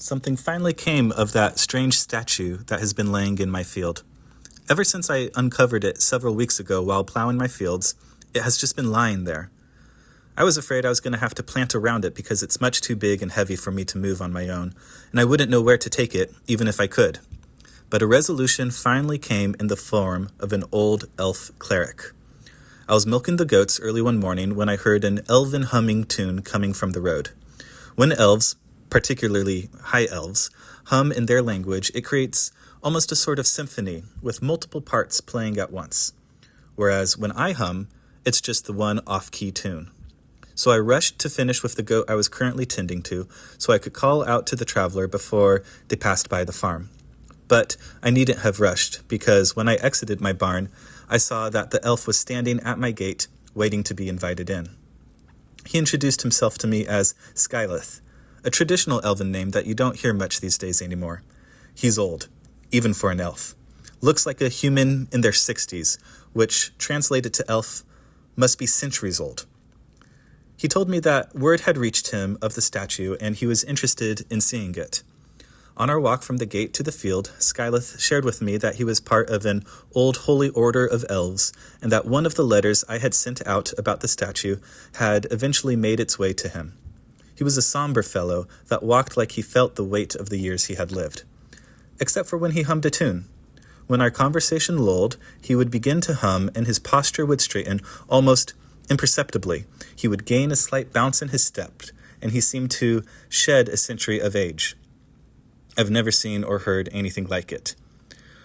Something finally came of that strange statue that has been laying in my field. Ever since I uncovered it several weeks ago while plowing my fields, it has just been lying there. I was afraid I was going to have to plant around it because it's much too big and heavy for me to move on my own, and I wouldn't know where to take it, even if I could. But a resolution finally came in the form of an old elf cleric. I was milking the goats early one morning when I heard an elven humming tune coming from the road. When elves, particularly high elves, hum in their language, it creates almost a sort of symphony with multiple parts playing at once. Whereas when I hum, it's just the one off-key tune. So I rushed to finish with the goat I was currently tending to, so I could call out to the traveler before they passed by the farm. But I needn't have rushed, because when I exited my barn, I saw that the elf was standing at my gate, waiting to be invited in. He introduced himself to me as Skyleth, a traditional elven name that you don't hear much these days anymore. He's old, even for an elf. Looks like a human in their 60s, which, translated to elf, must be centuries old. He told me that word had reached him of the statue and he was interested in seeing it. On our walk from the gate to the field, Skyleth shared with me that he was part of an old holy order of elves and that one of the letters I had sent out about the statue had eventually made its way to him. He was a somber fellow that walked like he felt the weight of the years he had lived. Except for when he hummed a tune. When our conversation lulled, he would begin to hum and his posture would straighten almost imperceptibly. He would gain a slight bounce in his step, and he seemed to shed a century of age. I've never seen or heard anything like it.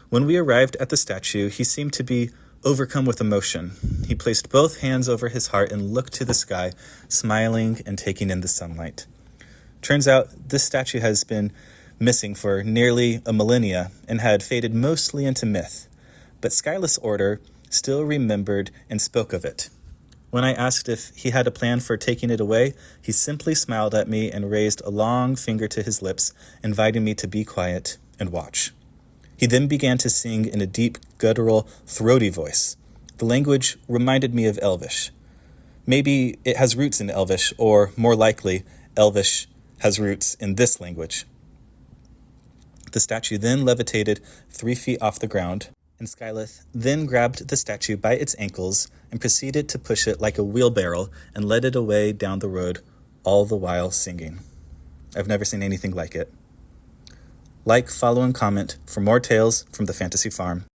When we arrived at the statue, he seemed to be overcome with emotion. He placed both hands over his heart and looked to the sky, smiling and taking in the sunlight. Turns out this statue has been missing for nearly a millennia and had faded mostly into myth, but Skyleth's order still remembered and spoke of it. When I asked if he had a plan for taking it away, he simply smiled at me and raised a long finger to his lips, inviting me to be quiet and watch. He then began to sing in a deep, guttural, throaty voice. The language reminded me of Elvish. Maybe it has roots in Elvish, or more likely, Elvish has roots in this language. The statue then levitated 3 feet off the ground, and Skyleth then grabbed the statue by its ankles and proceeded to push it like a wheelbarrow and led it away down the road, all the while singing. I've never seen anything like it. Like, follow, and comment for more tales from the Fantasy Farm.